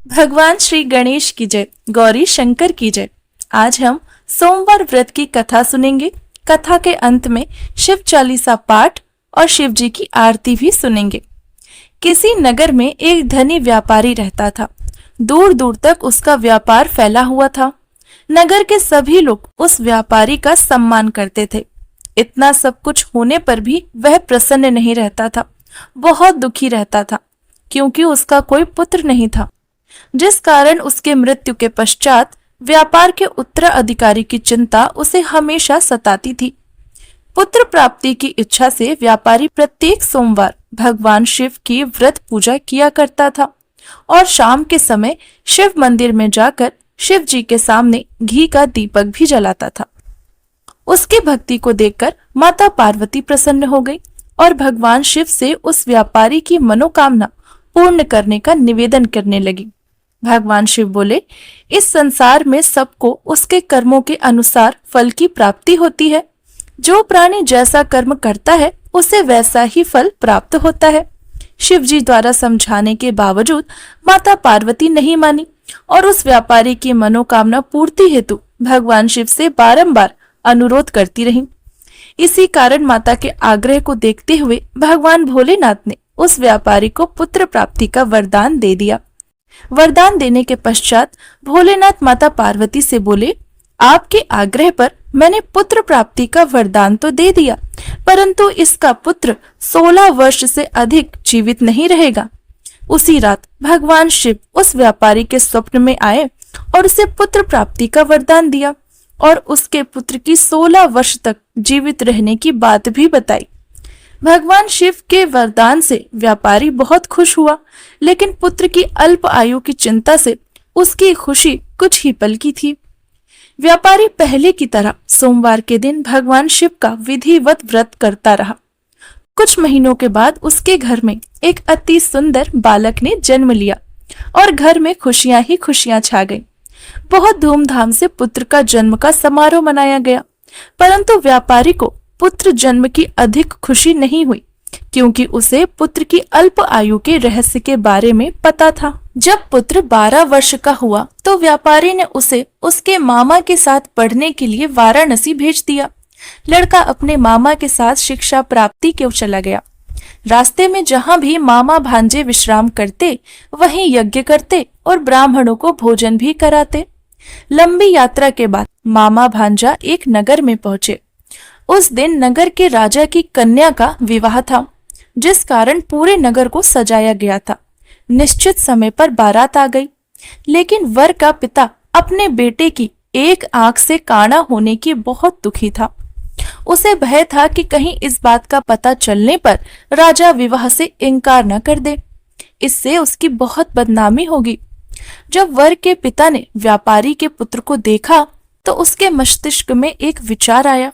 भगवान श्री गणेश की जय, गौरी शंकर की जय। आज हम सोमवार व्रत की कथा सुनेंगे। कथा के अंत में शिव चालीसा पाठ और शिव जी की आरती भी सुनेंगे। किसी नगर में एक धनी व्यापारी रहता था। दूर दूर तक उसका व्यापार फैला हुआ था। नगर के सभी लोग उस व्यापारी का सम्मान करते थे। इतना सब कुछ होने पर भी वह प्रसन्न नहीं रहता था। बहुत दुखी रहता था क्योंकि उसका कोई पुत्र नहीं था, जिस कारण उसके मृत्यु के पश्चात व्यापार के उत्तराधिकारी की चिंता उसे हमेशा सताती थी। पुत्र प्राप्ति की इच्छा से व्यापारी प्रत्येक सोमवार भगवान शिव की व्रत पूजा किया करता था और शाम के समय शिव मंदिर में जाकर शिव जी के सामने घी का दीपक भी जलाता था। उसकी भक्ति को देखकर माता पार्वती प्रसन्न हो गई और भगवान शिव से उस व्यापारी की मनोकामना पूर्ण करने का निवेदन करने लगी। भगवान शिव बोले, इस संसार में सबको उसके कर्मों के अनुसार फल की प्राप्ति होती है। जो प्राणी जैसा कर्म करता है उसे वैसा ही फल प्राप्त होता है। शिव जी द्वारा समझाने के बावजूद माता पार्वती नहीं मानी और उस व्यापारी की मनोकामना पूर्ति हेतु भगवान शिव से बारंबार अनुरोध करती रही। इसी कारण माता के आग्रह को देखते हुए भगवान भोलेनाथ ने उस व्यापारी को पुत्र प्राप्ति का वरदान दे दिया। वरदान देने के पश्चात भोलेनाथ माता पार्वती से बोले, आपके आग्रह पर मैंने पुत्र प्राप्ति का वरदान तो दे दिया, परंतु इसका पुत्र 16 वर्ष से अधिक जीवित नहीं रहेगा। उसी रात भगवान शिव उस व्यापारी के स्वप्न में आए और उसे पुत्र प्राप्ति का वरदान दिया और उसके पुत्र की 16 वर्ष तक जीवित रहने की बात भी बताई। भगवान शिव के वरदान से व्यापारी बहुत खुश हुआ, लेकिन पुत्र की अल्प आयु की चिंता से उसकी खुशी कुछ ही पल की थी। व्यापारी पहले की तरह सोमवार के दिन भगवान शिव का विधिवत व्रत करता रहा। कुछ महीनों के बाद उसके घर में एक अति सुंदर बालक ने जन्म लिया और घर में खुशियां ही खुशियां छा गईं। बहुत धूमधाम से पुत्र का जन्म का समारोह मनाया गया, परंतु व्यापारी को पुत्र जन्म की अधिक खुशी नहीं हुई क्योंकि उसे पुत्र की अल्प आयु के रहस्य के बारे में पता था। जब पुत्र 12 वर्ष का हुआ तो व्यापारी ने उसे उसके मामा के साथ पढ़ने के लिए वाराणसी भेज दिया। लड़का अपने मामा के साथ शिक्षा प्राप्ति के चला गया। रास्ते में जहां भी मामा भांजे विश्राम करते वहीं यज्ञ करते और ब्राह्मणों को भोजन भी कराते। लंबी यात्रा के बाद मामा भांजा एक नगर में पहुंचे। उस दिन नगर के राजा की कन्या का विवाह था, जिस कारण पूरे नगर को सजाया गया था। निश्चित समय पर बारात आ गई, लेकिन वर का पिता अपने बेटे की एक आंख से काना होने की बहुत दुखी था। उसे भय था कि कहीं इस बात का पता चलने पर राजा विवाह से इनकार न कर दे, इससे उसकी बहुत बदनामी होगी। जब वर के पिता ने व्यापारी के पुत्र को देखा तो उसके मस्तिष्क में एक विचार आया।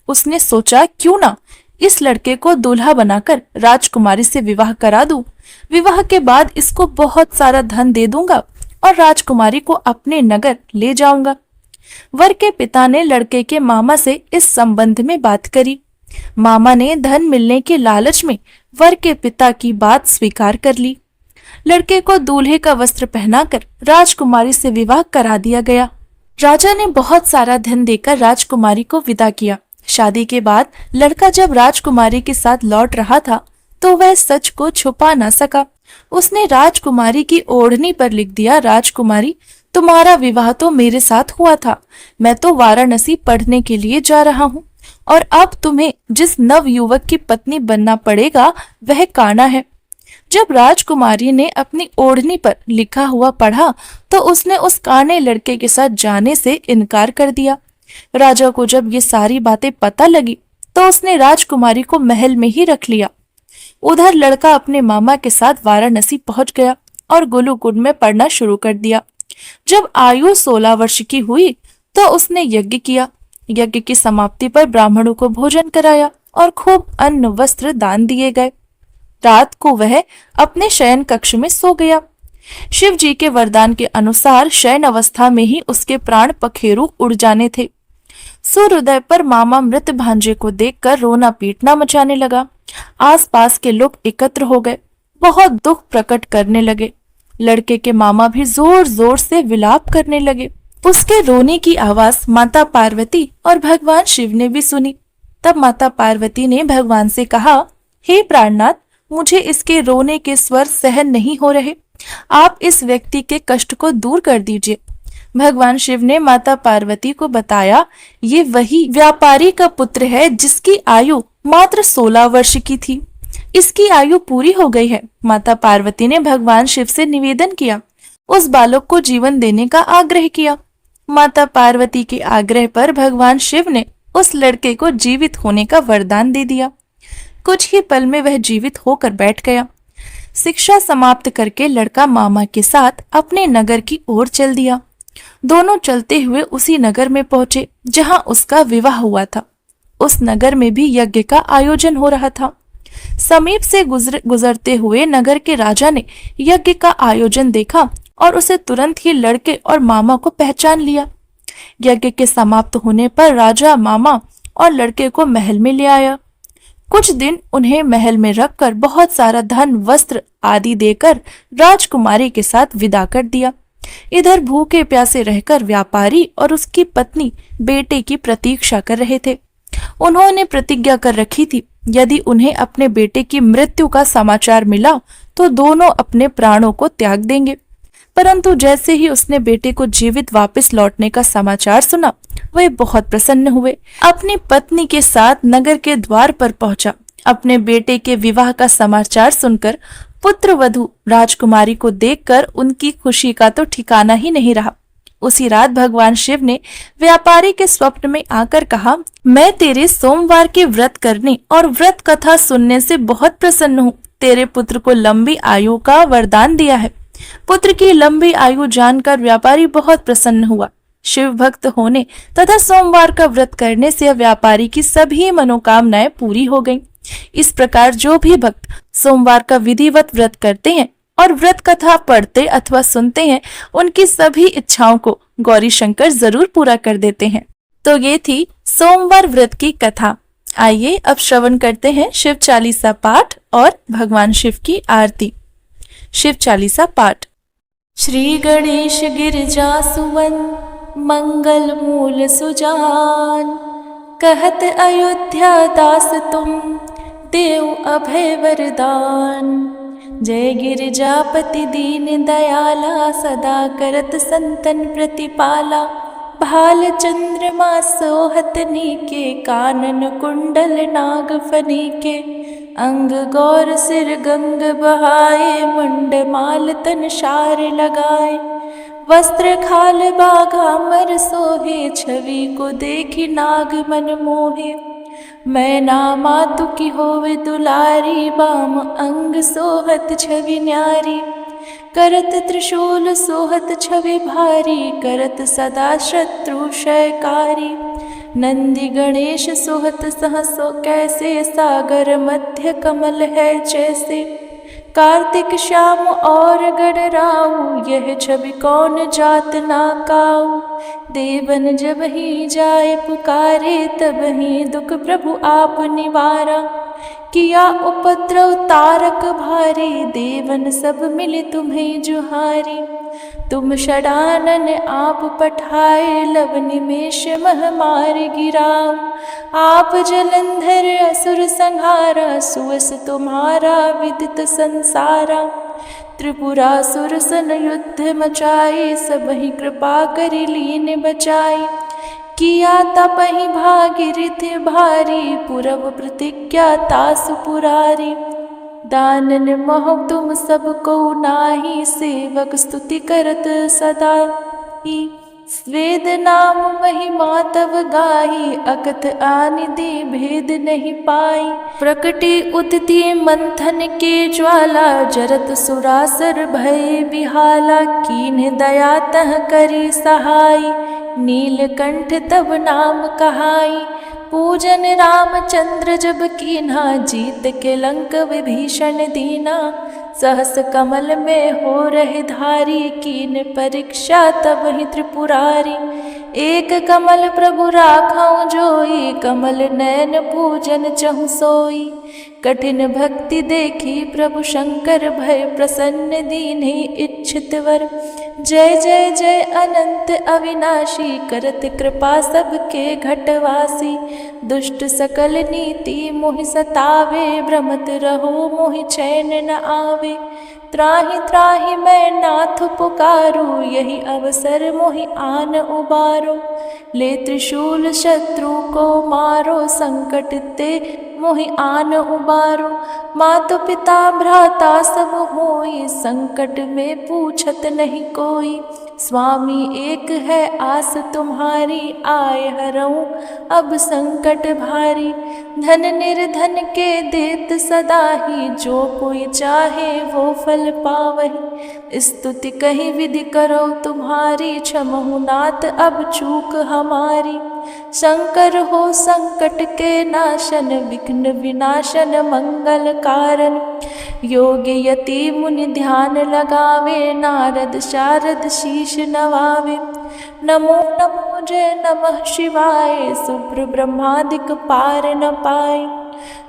उसने सोचा, क्यों ना इस लड़के को दूल्हा बनाकर राजकुमारी से विवाह करा दूं। विवाह के बाद इसको बहुत सारा धन दे दूंगा और राजकुमारी को अपने नगर ले जाऊंगा। वर के पिता ने लड़के के मामा से इस संबंध में बात करी। मामा ने धन मिलने के लालच में वर के पिता की बात स्वीकार कर ली। लड़के को दूल्हे का वस्त्र पहनाकर राजकुमारी से विवाह करा दिया गया। राजा ने बहुत सारा धन देकर राजकुमारी को विदा किया। शादी के बाद लड़का जब राजकुमारी के साथ लौट रहा था तो वह सच को छुपा न सका। उसने राजकुमारी की ओढ़नी पर लिख दिया, राजकुमारी, तुम्हारा विवाह तो मेरे साथ हुआ था। मैं तो वाराणसी पढ़ने के लिए जा रहा हूँ और अब तुम्हें जिस नव युवक की पत्नी बनना पड़ेगा वह काना है। जब राजकुमारी ने अपनी ओढ़नी पर लिखा हुआ पढ़ा तो उसने उस काने लड़के के साथ जाने से इनकार कर दिया। राजा को जब ये सारी बातें पता लगी तो उसने राजकुमारी को महल में ही रख लिया। उधर लड़का अपने मामा के साथ वाराणसी पहुंच गया और गुरुकुल में पढ़ना शुरू कर दिया। जब आयु 16 वर्ष की हुई तो उसने यज्ञ किया। यज्ञ की समाप्ति पर ब्राह्मणों को भोजन कराया और खूब अन्न वस्त्र दान दिए गए। रात को वह अपने शयन कक्ष में सो गया। शिव जी के वरदान के अनुसार शयन अवस्था में ही उसके प्राण पखेरु उड़ जाने थे। सूर्योदय पर मामा मृत भांजे को देखकर रोना पीटना मचाने लगा। आसपास के लोग एकत्र हो गए, बहुत दुख प्रकट करने लगे। लड़के के मामा भी जोर जोर से विलाप करने लगे। उसके रोने की आवाज माता पार्वती और भगवान शिव ने भी सुनी। तब माता पार्वती ने भगवान से कहा, हे प्राणनाथ, मुझे इसके रोने के स्वर सहन नहीं हो रहे, आप इस व्यक्ति के कष्ट को दूर कर दीजिए। भगवान शिव ने माता पार्वती को बताया, ये वही व्यापारी का पुत्र है जिसकी आयु मात्र 16 वर्ष की थी। इसकी आयु पूरी हो गई है। माता पार्वती ने भगवान शिव से निवेदन किया, उस बालक को जीवन देने का आग्रह किया। माता पार्वती के आग्रह पर भगवान शिव ने उस लड़के को जीवित होने का वरदान दे दिया। कुछ ही पल में वह जीवित होकर बैठ गया। शिक्षा समाप्त करके लड़का मामा के साथ अपने नगर की ओर चल दिया। दोनों चलते हुए उसी नगर में पहुंचे जहां उसका विवाह हुआ था। उस नगर में भी यज्ञ का आयोजन हो रहा था। समीप से गुजरते हुए नगर के राजा ने यज्ञ का आयोजन देखा और उसे तुरंत ही लड़के और मामा को पहचान लिया। यज्ञ के समाप्त होने पर राजा मामा और लड़के को महल में ले आया। कुछ दिन उन्हें महल में रखकर बहुत सारा धन, वस्त्र आदि देकर राजकुमारी के साथ विदा कर दिया। इधर भूखे प्यासे रहकर व्यापारी और उसकी पत्नी बेटे की प्रतीक्षा कर रहे थे। उन्होंने प्रतिज्ञा कर रखी थी, यदि उन्हें अपने बेटे की मृत्यु का समाचार मिला तो दोनों अपने प्राणों को त्याग देंगे। परंतु जैसे ही उसने बेटे को जीवित वापस लौटने का समाचार सुना, वह बहुत प्रसन्न हुए। अपनी पत्नी के साथ नगर के द्वार पर पहुंचा। अपने बेटे के विवाह का समाचार सुनकर पुत्र वधू राजकुमारी को देखकर उनकी खुशी का तो ठिकाना ही नहीं रहा। उसी रात भगवान शिव ने व्यापारी के स्वप्न में आकर कहा, मैं तेरे सोमवार के व्रत करने और व्रत कथा सुनने से बहुत प्रसन्न हूँ। तेरे पुत्र को लंबी आयु का वरदान दिया है। पुत्र की लंबी आयु जानकर व्यापारी बहुत प्रसन्न हुआ। शिव भक्त होने तथा सोमवार का व्रत करने से व्यापारी की सभी मनोकामनाएं पूरी हो गईं। इस प्रकार जो भी भक्त सोमवार का विधिवत व्रत करते हैं और व्रत कथा पढ़ते अथवा सुनते हैं, उनकी सभी इच्छाओं को गौरी शंकर जरूर पूरा कर देते हैं। तो ये थी सोमवार व्रत की कथा। आइए अब श्रवण करते हैं शिव चालीसा पाठ और भगवान शिव की आरती। शिव चालीसा पाठ। श्री गणेश गिरजा सुवन मंगल मूल सुजान, कहत अयोध्या दास तुम देव अभय वरदान। जय गिरिजापति दीन दयाला, सदा करत संतन प्रतिपाला। भाल चंद्रमा सोहत नीके, कानन कुंडल नाग फनीके। अंग गौर सिर गंग बहाए, मुंड माल तन शार लगाए। वस्त्र खाल बाघा मर सोहे, छवि को देखी नाग मन मोहे। मैना मातु की होवे दुलारी, बाम अंग सोहत छवि न्यारी। करत त्रिशूल सोहत छवि भारी, करत सदा शत्रु क्षयकारी। नंदी गणेश सोहत सहसो कैसे, सागर मध्य कमल है जैसे। कार्तिक श्याम और गणराऊ, यह छवि कौन जात ना काऊ। देवन जब ही जाए पुकारे, तब ही दुख प्रभु आप निवारा। किया उपद्रव तारक भारी, देवन सब मिले तुम्हें जुहारी। तुम षडानन आप पठाए, लव निमेष मह मार गिराओ। आप जलंधर असुर संहारा, सुवस तुम्हारा विदित संसारा। त्रिपुरासुर सन युद्ध मचाए, सब ही कृपा करि लीन बचाई। किया तपहि भागीरथि भारी, पुरव प्रतिज्ञा तासु पुरारी। दानन मोह तुम सबको नाही, सेवक स्तुति करत सदा ही। वेद नाम महिमा तव गाही, अकथ आनिधि भेद नहीं पाई। प्रकटी उदिति मंथन के ज्वाला, जरत सुरासर भय बिहाला। कीन्ह दया तह करी सहाय, नीलकंठ तब नाम कहाई। पूजन रामचंद्र जब कीन्हा, जीत के लंक विभीषण दीना। सहस कमल में हो रहे धारी, कीन परीक्षा तब ही त्रिपुरारी। एक कमल प्रभु राखऊं जोई, कमल नयन पूजन चहु सोई। कठिन भक्ति देखी प्रभु शंकर, भय प्रसन्न दीन्हि इच्छित वर। जय जय जय अनंत अविनाशी, करत कृपा सबके घटवासी। दुष्ट सकल नीति मोहि सतावे, भ्रमत रहो मोहि चैन न आवे। त्राहि त्राहि मैं नाथ पुकारू, यही अवसर मोहि आन उबारो। ले त्रिशूल शत्रु को मारो, संकट ते मोहि आन उबारो। मातु पिता भ्राता सब होई, संकट में पूछत नहीं कोई। स्वामी एक है आस तुम्हारी, आए हरऊं अब संकट भारी। धन निर्धन के देत सदा ही, जो कोई चाहे वो फल पावही। स्तुति कही विधि करो तुम्हारी, क्षमहु नाथ अब चूक हमारी। शंकर हो संकट के नाशन, विघ्न विनाशन मंगल कारण। योगी यति मुनि ध्यान लगावे, नारद शारद शीश नवावे। नमो नमो जय नमः शिवाय, शुभ्र ब्रह्मादिक पार न पाए।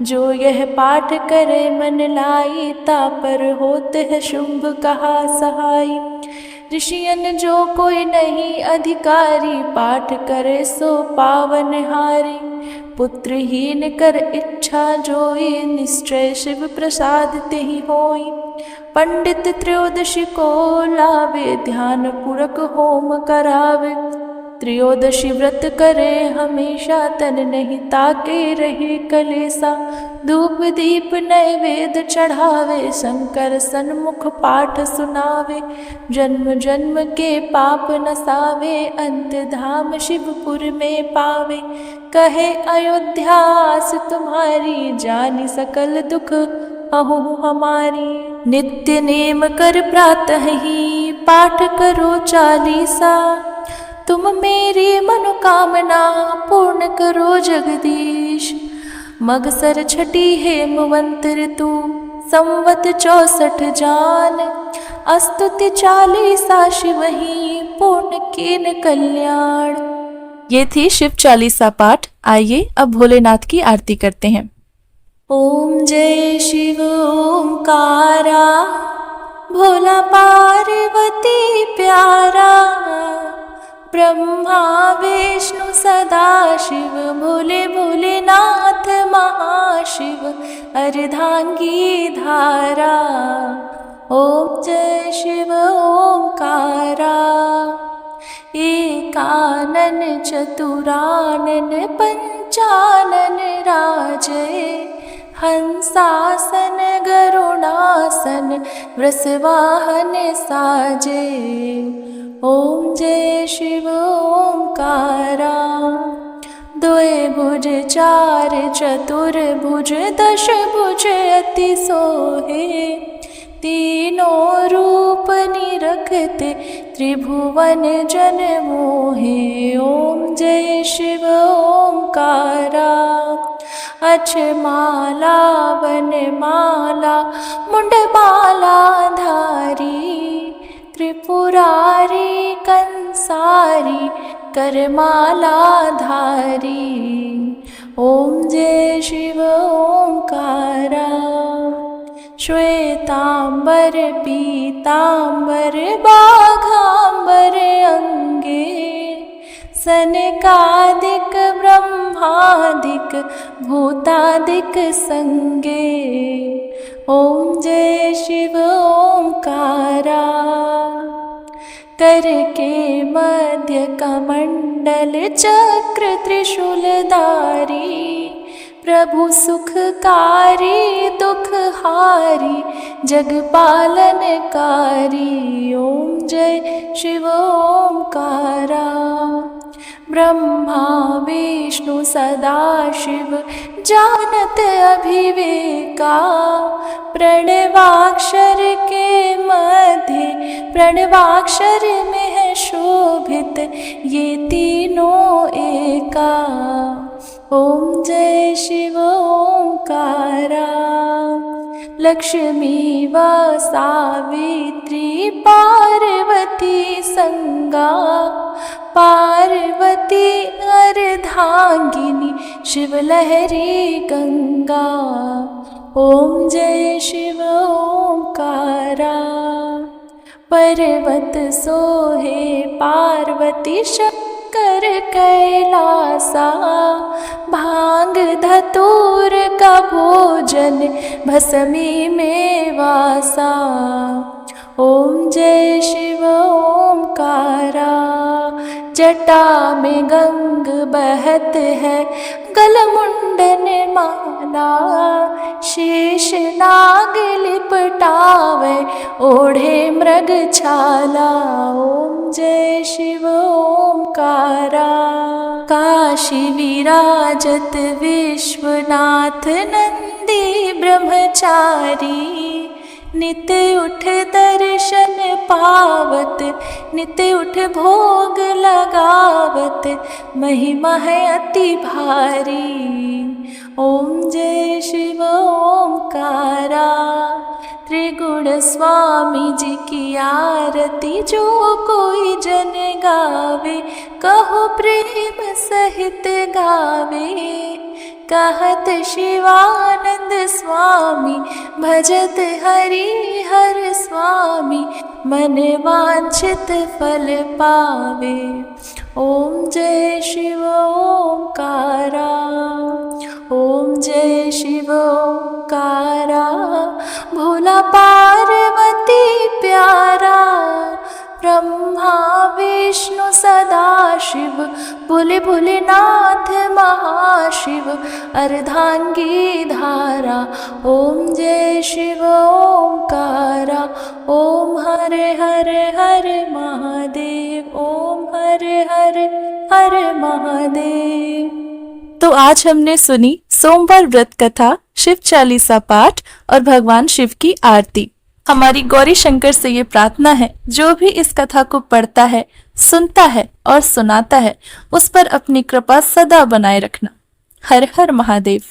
जो यह पाठ करे मन लाई, तापर होते है शुंभ कहा सहाय। ऋषियन जो कोई नहीं अधिकारी, पाठ करे सो पावन हारी। पुत्रहीन कर इच्छा जोई, निश्चय शिव प्रसाद तेहि होई। पंडित त्रयोदशी को लावे, ध्यान पूरक होम करावे। त्रयोदशी व्रत करे हमेशा, तन नहीं ताके रहे कलेसा। धूप दीप नैवेद्य चढ़ावे, शंकर सन्मुख पाठ सुनावे। जन्म जन्म के पाप नसावे, अंत धाम शिवपुर में पावे। कहे अयोध्यास तुम्हारी, जानी सकल दुख अहो हमारी। नित्य नेम कर प्रातः ही, पाठ करो चालीसा। तुम मेरी मनोकामना पूर्ण करो जगदीश। मगसर छठी हेमवंत ऋतु, संवत 64 जान। अस्तुति चालीसा शिव ही, पूर्ण कीन कल्याण। ये थी शिव चालीसा पाठ। आइए अब भोलेनाथ की आरती करते हैं। ओम जय शिव ओंकारा, भोला पार्वती प्यारा। ब्रह्मा विष्णु सदा शिव, भोले भोलेनाथ महाशिव। अर्धांगी धारा, ओम जय शिव ओंकारा। एकानन चतुरानन पंचानन राजे। हंसासन गरुणासन, वृषवाहन साजे। ओम जय शिव ओंकारा। द्वे भुज चार चतुर्भुज, दश भुज अति सोहे। तीनों रूप निरखते, त्रिभुवन जन मोहे। ओम जय शिव ओंकारा। अक्षमाला वनमाला, मुंडमाला धारी। त्रिपुरारी कंसारी, करमाला धारी। ओम जय शिव ओंकारा। श्वेतांबर पीतांबर, बाघांबर अंगे। सनकादिक ब्रह्मादिक, भूतादिक संगे। ओम जय शिव ओंकारा। कर के मध्य कमंडल, चक्र त्रिशूलधारी। प्रभु सुखकारी दुखहारी, जगपालनकारी। ओम जय शिव ओंकारा। ब्रह्मा विष्णु सदा शिव, जानत अभिवेका। प्रणवाक्षर के मध्य, प्रणवाक्षर में है शोभित, ये तीनों एका। ओम जय शिव ओंकारा। लक्ष्मी व सावित्री, पार्वती संगा। पार्वती अर्धांगिनी शिवलहरी गंगा। ओम जय शिव ओंकारा। पर्वत सोहे पार्वती शंकर कैलासा। भांग धतूर का भोजन भस्मी में वासा। ओम जय शिव ओंकारा। जटा में गंग बहत है गलमुंडन माला। शेष नाग लिपटावे ओढ़े मृग छाला। ओम जय शिव ओंकारा। काशी विराजत विश्वनाथ नंदी ब्रह्मचारी। नित उठ दर्शन पावत नित उठ भोग लगावत। महिमा है अति भारी। ओम जय शिव ओंकारा। त्रिगुण स्वामी जी की आरती जो कोई जन गावे। कहो प्रेम सहित गावे। कहत शिवानंद स्वामी भजत हरि हर स्वामी। मन वांछित फल पावे। ओम जय शिव ओंकारा। ओम जय शिव ओंकारा। भोला पार्वती प्यारा। ब्रह्मा विष्णु सदा शिव। भोले भोलेनाथ महाशिव। अर्धांगी धारा। ओम जय शिव ओंकारा। ओम हर हर हर महादेव। ओम हर हर हर महादेव। तो आज हमने सुनी सोमवार व्रत कथा, शिव चालीसा पाठ और भगवान शिव की आरती। हमारी गौरी शंकर से ये प्रार्थना है, जो भी इस कथा को पढ़ता है, सुनता है और सुनाता है, उस पर अपनी कृपा सदा बनाए रखना। हर हर महादेव।